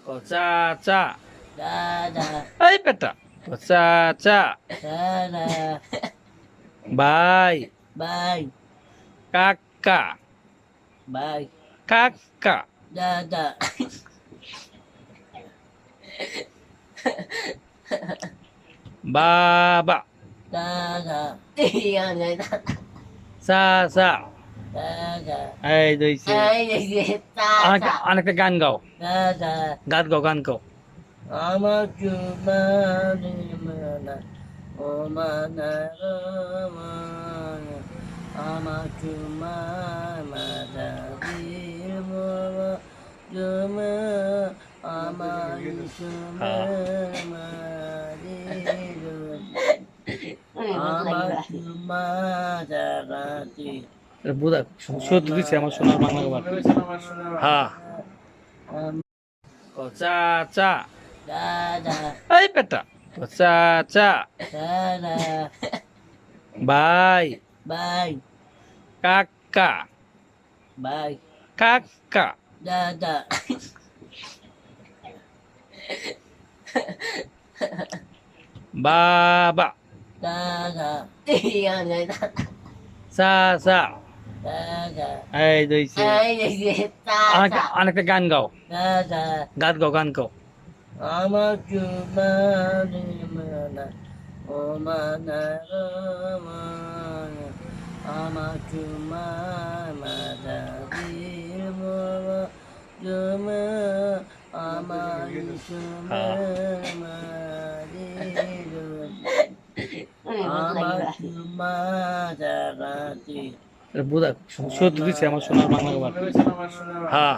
ও চাচা। দাদা এই বেটা। ও চাচা। দাদা ভাই। ভাই কাকা। ভাই কাকা। দাদা বাবা। দাদা চাচা। দাদা এই দইছে। দাদা অনেকটা গান গাও। দাদা গান গাও। আমার চুমারি মানা ও মানা আমার চুমার মাদারির মোরা জমা আমার চুমার মাদির আমার চুমা জাগাতি বুঝা সত্যি দিচ্ছে আমার সোনার বাংলা গান। হ্যাঁ। ও চাচা। দাদা এই বেটা। ও চাচা। দাদা ভাই। ভাই কাকা। ভাই কাকা। দাদা বাবা। দাদা চাচা। দাদা এই দইছে। অনেকটা গান গাও। দাদা গান গাও। আমার চুমারি মানা ও মানা আমার চুমার মাদারির মোরা জমা আমার চুমার মাদির আমার চুমা জাগাতি বুঝা সত্যি দিচ্ছে আমার সোনার বাংলা গান। হ্যাঁ।